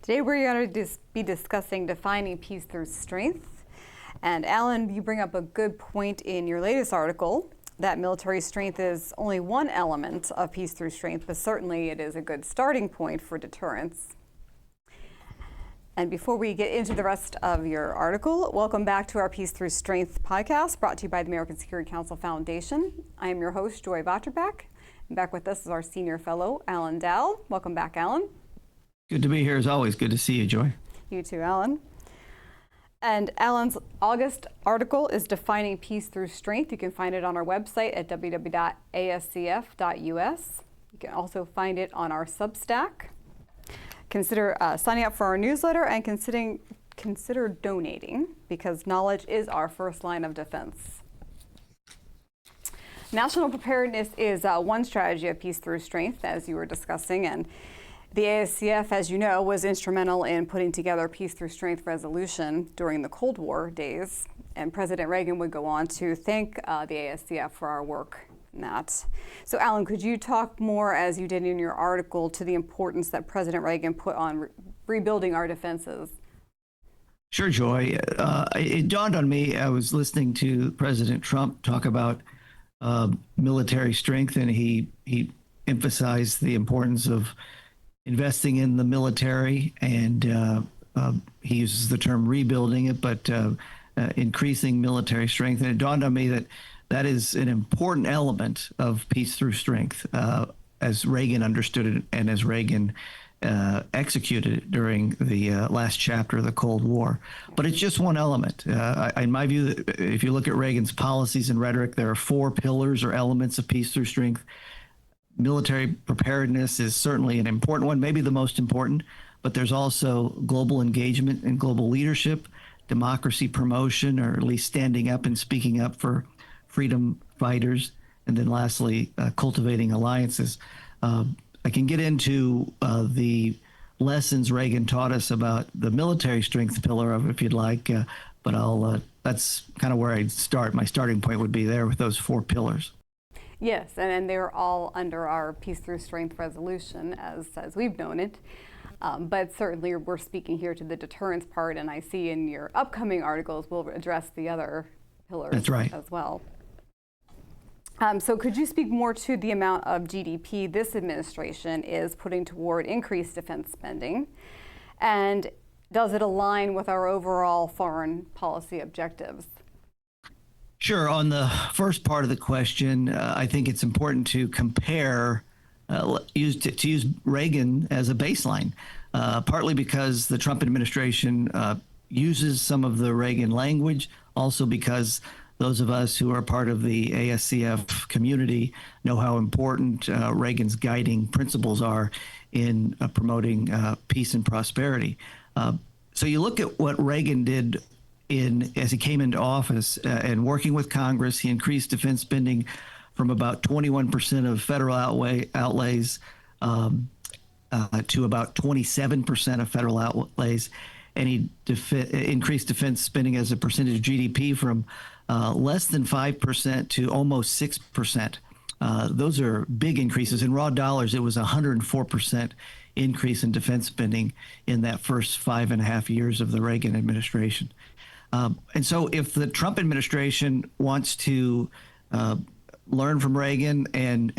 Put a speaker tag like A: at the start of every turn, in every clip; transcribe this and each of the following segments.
A: Today we're going to be discussing defining peace through strength. And Alan, you bring up a good point in your latest article that military strength is only one element of peace through strength, but certainly it is a good starting point for deterrence. And before we get into the rest of your article, welcome back to our Peace Through Strength podcast, brought to you by the American Security Council Foundation. I am your host, Joy Votrobek, and back with us is our senior fellow, Alan Dowd. Welcome back, Alan.
B: Good to be here as always. Good to see you, Joy.
A: You too, Alan. And Alan's August article is Defining Peace Through Strength. You can find it on our website at www.ascf.us. You can also find it on our Substack. Consider signing up for our newsletter and consider donating, because knowledge is our first line of defense. National preparedness is one strategy of peace through strength, as you were discussing, and the ASCF, as you know, was instrumental in putting together peace through strength resolution during the Cold War days, and President Reagan would go on to thank the ASCF for our work in that. So Alan, could you talk more, as you did in your article, to the importance that President Reagan put on rebuilding our defenses?
B: Sure, Joy. It dawned on me, I was listening to President Trump talk about military strength, and he emphasized the importance of investing in the military, and he uses the term rebuilding it, but increasing military strength. And it dawned on me that that is an important element of peace through strength, as Reagan understood it and as Reagan executed it during the last chapter of the Cold War. But it's just one element. In my view, if you look at Reagan's policies and rhetoric, there are four pillars or elements of peace through strength. Military preparedness is certainly an important one, maybe the most important, but there's also global engagement and global leadership, democracy promotion, or at least standing up and speaking up for freedom fighters, and then lastly, cultivating alliances. I can get into the lessons Reagan taught us about the military strength pillar of, if you'd like, but that's kind of where I'd start. My starting point would be there with those four pillars.
A: Yes, and they're all under our Peace Through Strength resolution, as we've known it. But certainly we're speaking here to the deterrence part, and I see in your upcoming articles we'll address the other pillars.
B: That's right.
A: As well. So could you speak more to the amount of GDP this administration is putting toward increased defense spending? And does it align with our overall foreign policy objectives?
B: Sure. On the first part of the question, I think it's important to compare, use Reagan as a baseline, partly because the Trump administration uses some of the Reagan language, also because those of us who are part of the ASCF community know how important Reagan's guiding principles are in promoting peace and prosperity. So you look at what Reagan did as he came into office and working with Congress. He increased defense spending from about 21% of federal outlays to about 27% of federal outlays, and he increased defense spending as a percentage of GDP from less than 5% to almost 6%. Those are big increases. In raw dollars, it was 104% increase in defense spending in that first 5.5 years of the Reagan administration. And so if the Trump administration wants to learn from Reagan and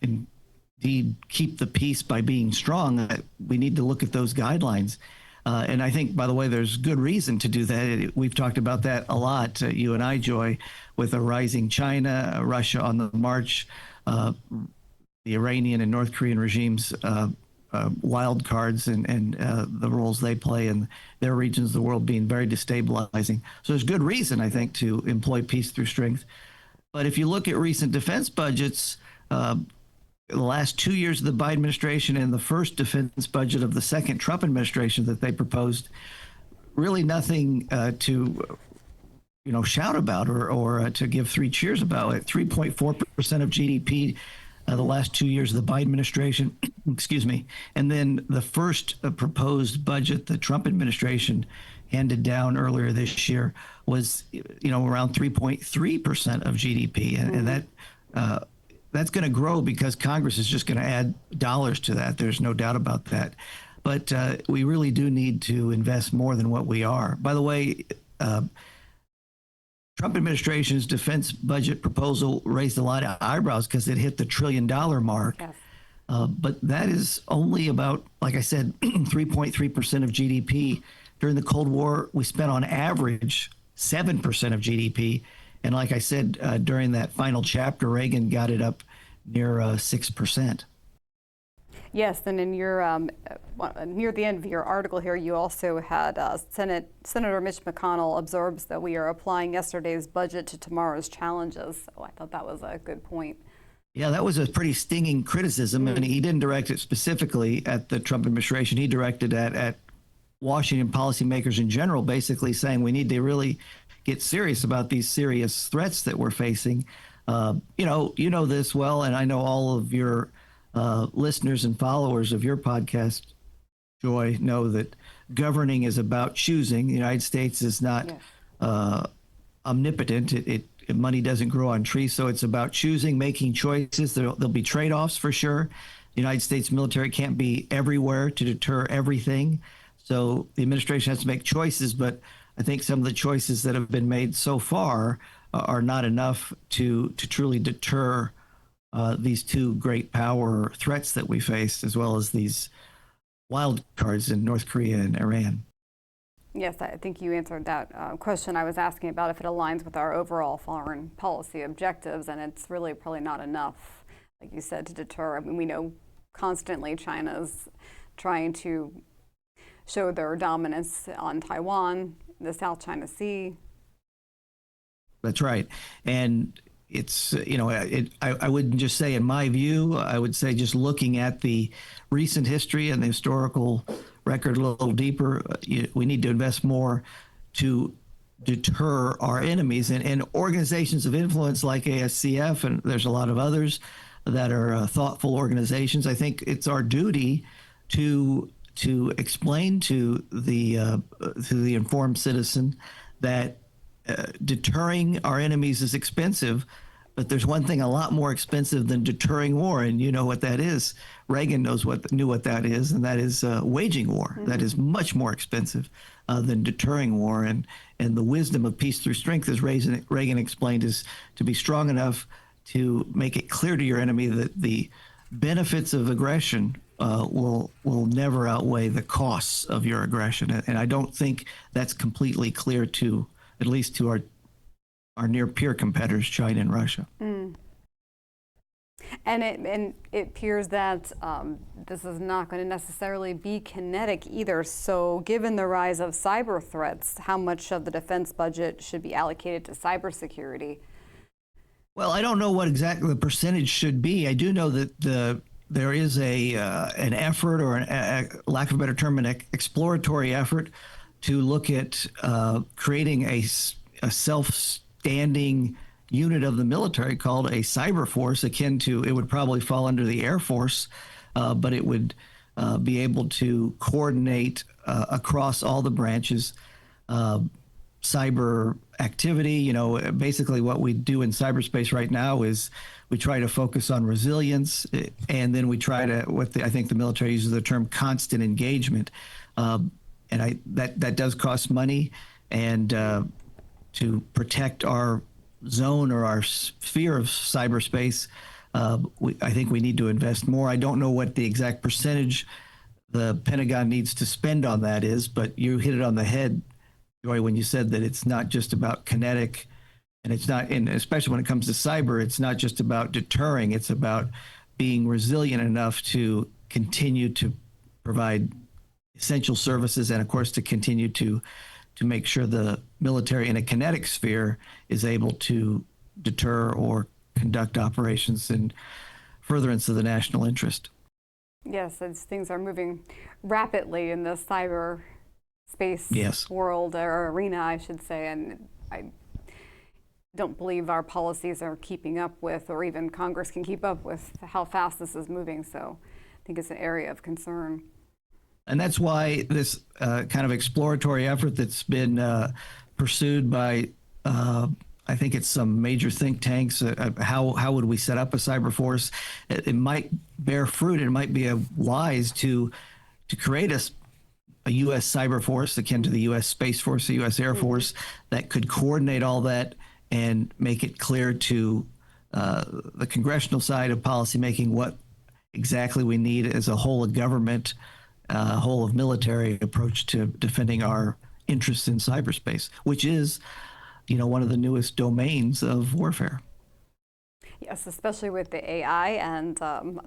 B: indeed keep the peace by being strong, we need to look at those guidelines. And I think, by the way, there's good reason to do that. We've talked about that a lot, you and I, Joy, with a rising China, Russia on the march, the Iranian and North Korean regimes, wild cards and the roles they play in their regions of the world being very destabilizing. So there's good reason, I think, to employ peace through strength. But if you look at recent defense budgets, the last 2 years of the Biden administration and the first defense budget of the second Trump administration that they proposed, really nothing to shout about or to give three cheers about. At 3.4% of GDP the last 2 years of the Biden administration, excuse me, and then the first proposed budget the Trump administration handed down earlier this year was, around 3.3% of GDP, and that's going to grow because Congress is just going to add dollars to that. There's no doubt about that. but we really do need to invest more than what we are. By the way, Trump administration's defense budget proposal raised a lot of eyebrows because it hit the $1 trillion mark.
A: Yes.
B: But that is only about, like I said, 3.3% of GDP. During the Cold War, we spent on average 7% of GDP. And like I said, during that final chapter, Reagan got it up near 6%.
A: Yes, and in your near the end of your article here, you also had Senator Mitch McConnell observes that we are applying yesterday's budget to tomorrow's challenges. So I thought that was a good point.
B: Yeah, that was a pretty stinging criticism, and he didn't direct it specifically at the Trump administration. He directed it at Washington policymakers in general, basically saying we need to really get serious about these serious threats that we're facing. You know this well, and I know all of your listeners and followers of your podcast, Joy, know that governing is about choosing. The United States is not omnipotent. Money doesn't grow on trees, so it's about choosing, making choices. There'll be trade-offs for sure. The United States military can't be everywhere to deter everything. So the administration has to make choices, but I think some of the choices that have been made so far are not enough to truly deter these two great power threats that we face, as well as these wild cards in North Korea and Iran.
A: Yes, I think you answered that question I was asking about if it aligns with our overall foreign policy objectives, and it's really probably not enough, like you said, to deter. I mean, we know constantly China's trying to show their dominance on Taiwan, the South China Sea.
B: That's right. And it's, I wouldn't just say in my view, I would say just looking at the recent history and the historical record a little deeper, we need to invest more to deter our enemies. And organizations of influence like ASCF, and there's a lot of others that are thoughtful organizations, I think it's our duty to explain to the informed citizen that deterring our enemies is expensive, but there's one thing a lot more expensive than deterring war, and you know what that is. Reagan knew what that is, and that is waging war. Mm-hmm. That is much more expensive than deterring war, and the wisdom of peace through strength, as Reagan explained, is to be strong enough to make it clear to your enemy that the benefits of aggression will never outweigh the costs of your aggression, and I don't think that's completely clear to at least to our near peer competitors, China and Russia.
A: Mm. And it appears that this is not going to necessarily be kinetic either. So given the rise of cyber threats, how much of the defense budget should be allocated to cybersecurity?
B: Well, I don't know what exactly the percentage should be. I do know that there is an effort, or lack of a better term, an exploratory effort to look at creating a self-standing unit of the military called a cyber force, akin to, it would probably fall under the Air Force, but it would be able to coordinate across all the branches cyber activity. Basically what we do in cyberspace right now is we try to focus on resilience, and then we try to, I think the military uses the term constant engagement. And that does cost money, and to protect our zone or our sphere of cyberspace, I think we need to invest more. I don't know what the exact percentage the Pentagon needs to spend on that is, but you hit it on the head, Joy, when you said that it's not just about kinetic, and it's not, and especially when it comes to cyber, it's not just about deterring, it's about being resilient enough to continue to provide essential services, and of course to continue to make sure the military in a kinetic sphere is able to deter or conduct operations in furtherance of the national interest.
A: Yes, as things are moving rapidly in the cyber space world, or arena, I should say, and I don't believe our policies are keeping up with, or even Congress can keep up with, how fast this is moving. So I think it's an area of concern.
B: And that's why this kind of exploratory effort that's been pursued by, I think it's some major think tanks, how would we set up a cyber force? It might bear fruit. It might be wise to to create a U.S. cyber force akin to the U.S. Space Force, the U.S. Air Force, that could coordinate all that and make it clear to the congressional side of policymaking what exactly we need as a whole of government, whole of military approach to defending our interests in cyberspace, which is, one of the newest domains of warfare.
A: Yes, especially with the AI and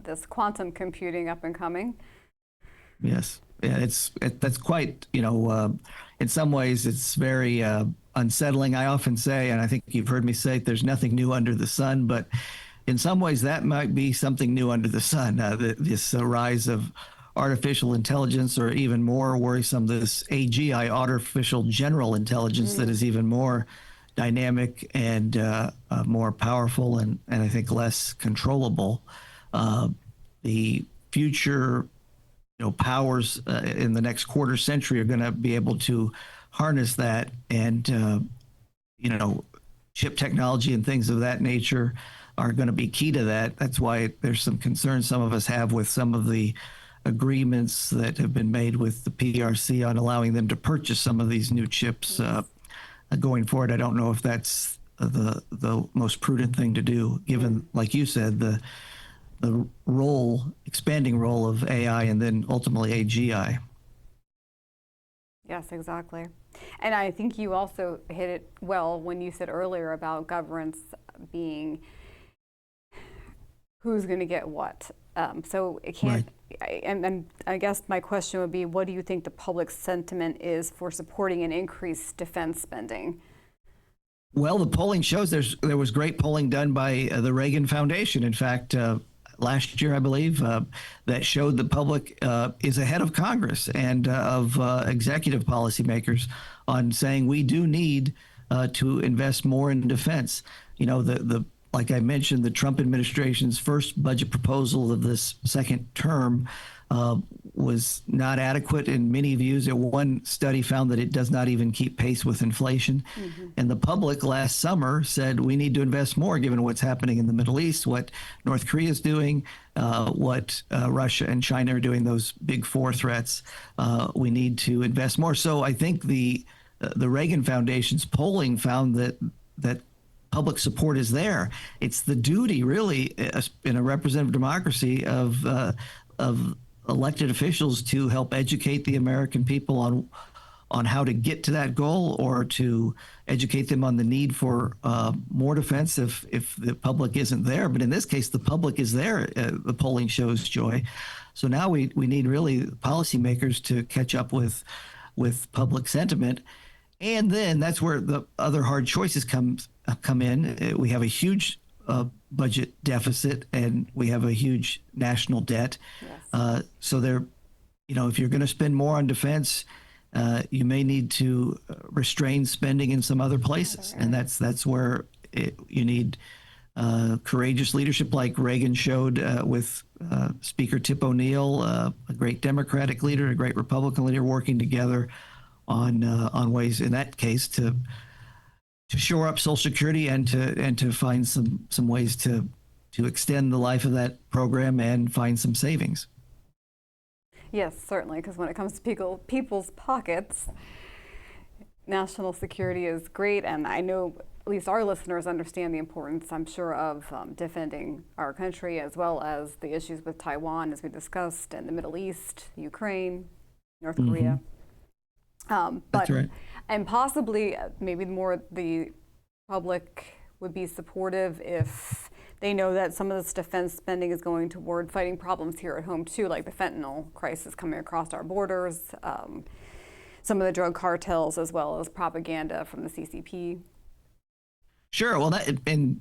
A: this quantum computing up and coming.
B: Yes, yeah, that's quite, in some ways it's very unsettling. I often say, and I think you've heard me say, there's nothing new under the sun, but in some ways that might be something new under the sun. This rise of artificial intelligence, or even more worrisome, this AGI, artificial general intelligence, that is even more dynamic and more powerful and I think less controllable. The future powers in the next quarter century are going to be able to harness that, and chip technology and things of that nature are going to be key to that. That's why there's some concern some of us have with some of the agreements that have been made with the PRC on allowing them to purchase some of these new chips going forward. I don't know if that's the most prudent thing to do, given, like you said, the expanding role of AI and then ultimately AGI.
A: Yes, exactly. And I think you also hit it well when you said earlier about governance being who's going to get what. So it can't, right. And I guess my question would be, what do you think the public sentiment is for supporting an increased defense spending?
B: Well, the polling shows there was great polling done by the Reagan Foundation. In fact, last year, I believe, that showed the public is ahead of Congress and of executive policymakers on saying we do need to invest more in defense. Like I mentioned, the Trump administration's first budget proposal of this second term was not adequate in many views. One study found that it does not even keep pace with inflation. And the public last summer said we need to invest more given what's happening in the Middle East, what North Korea is doing, what Russia and China are doing, those big four threats. We need to invest more. So I think the Reagan Foundation's polling found that public support is there. It's the duty, really, in a representative democracy of elected officials to help educate the American people on how to get to that goal, or to educate them on the need for more defense if the public isn't there. But in this case, the public is there. The polling shows, Joy. So now we need really policymakers to catch up with public sentiment. And then that's where the other hard choices come in. We have a huge budget deficit, and we have a huge national debt. Yes. So if you're going to spend more on defense, you may need to restrain spending in some other places, and that's where you need courageous leadership, like Reagan showed with Speaker Tip O'Neill, a great Democratic leader, a great Republican leader, working together on ways, in that case, to shore up Social Security and to find some ways to extend the life of that program and find some savings.
A: Yes, certainly, because when it comes to people's pockets, national security is great, and I know at least our listeners understand the importance, I'm sure, of defending our country, as well as the issues with Taiwan, as we discussed, and the Middle East, Ukraine, North Korea.
B: That's right.
A: And possibly maybe more the public would be supportive if they know that some of this defense spending is going toward fighting problems here at home too, like the fentanyl crisis coming across our borders, some of the drug cartels, as well as propaganda from the CCP.
B: Sure. Well,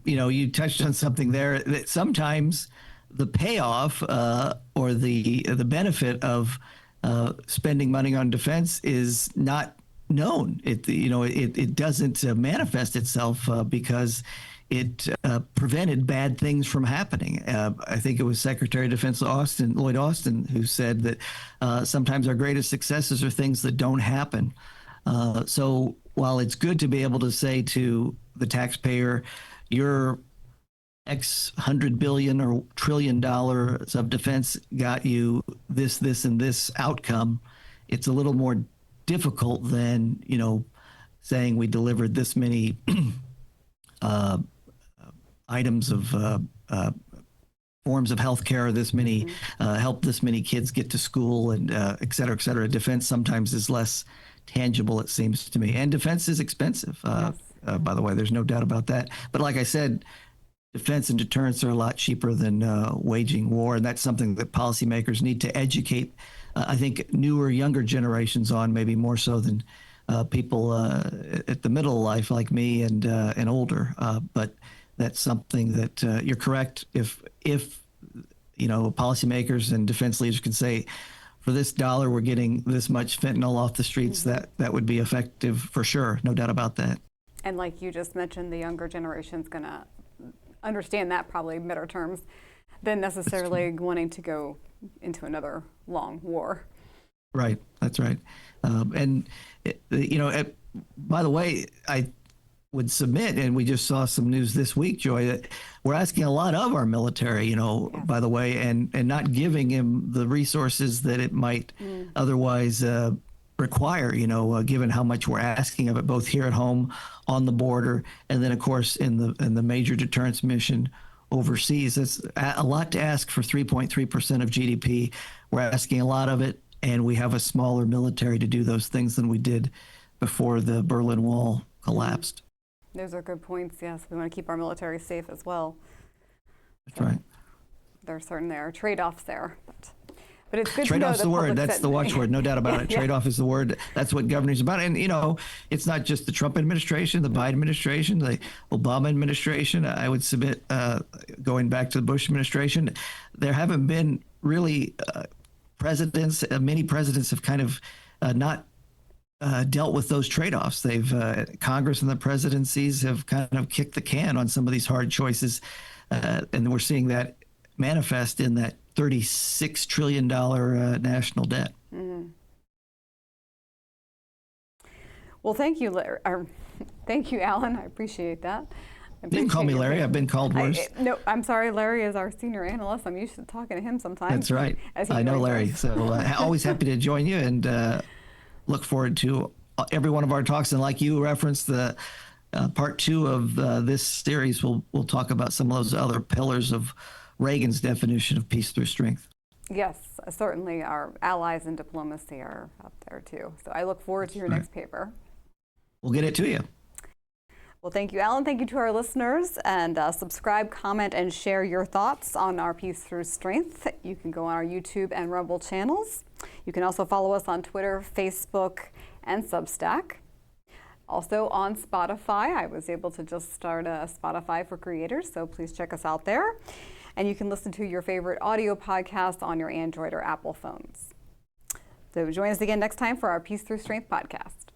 B: you touched on something there, that sometimes the payoff or the benefit of spending money on defense is not known. It doesn't manifest itself because it prevented bad things from happening. I think it was Secretary of Defense Lloyd Austin who said that sometimes our greatest successes are things that don't happen. So while it's good to be able to say to the taxpayer, your X $100 billion or $1 trillion of defense got you this, and this outcome. It's a little more difficult than, saying we delivered this many items of forms of healthcare, this many help this many kids get to school, and et cetera, et cetera. Defense sometimes is less tangible, it seems to me, and defense is expensive. By the way, there's no doubt about that. But like I said, defense and deterrence are a lot cheaper than waging war, and that's something that policymakers need to educate. I think newer, younger generations on, maybe more so than people at the middle of life like me and older. But that's something that you're correct. If policymakers and defense leaders can say, for this dollar, we're getting this much fentanyl off the streets, that would be effective for sure. No doubt about that.
A: And like you just mentioned, the younger generation's going to understand that probably in better terms than necessarily wanting to go into another long war.
B: Right. That's right. By the way, I would submit, and we just saw some news this week, Joy, that we're asking a lot of our military, by the way, and not giving him the resources that it might otherwise require, given how much we're asking of it, both here at home, on the border, and then, of course, in the major deterrence mission overseas. It's a lot to ask for 3.3% of GDP. We're asking a lot of it, and we have a smaller military to do those things than we did before the Berlin Wall collapsed.
A: Those are good points. Yes, we want to keep our military safe as well.
B: That's right.
A: There are trade-offs there, but it's good
B: Trade-off's
A: to know
B: the word. That's the watchword. No doubt about it. Trade-off is the word. That's what governing is about. And, it's not just the Trump administration, the Biden administration, the Obama administration. I would submit, going back to the Bush administration, there haven't been really presidents. Many presidents have kind of not dealt with those trade-offs. Congress and the presidencies have kind of kicked the can on some of these hard choices. And we're seeing that manifest in that $36 trillion national debt.
A: Well, thank you, thank you, Alan. I appreciate that.
B: You can call me Larry. I've been called worse.
A: No, I'm sorry. Larry is our senior analyst. I'm used to talking to him sometimes.
B: That's right. I know Larry. So always happy to join you, and look forward to every one of our talks. And like you referenced, the part 2 of this series, we'll talk about some of those other pillars of Reagan's definition of peace through strength.
A: Yes, certainly our allies in diplomacy are up there too. So I look forward to your next paper.
B: We'll get it to you.
A: Well, thank you, Alan. Thank you to our listeners. And subscribe, comment, and share your thoughts on our Peace Through Strength. You can go on our YouTube and Rumble channels. You can also follow us on Twitter, Facebook, and Substack. Also on Spotify. I was able to just start a Spotify for creators, so please check us out there. And you can listen to your favorite audio podcast on your Android or Apple phones. So join us again next time for our Peace Through Strength podcast.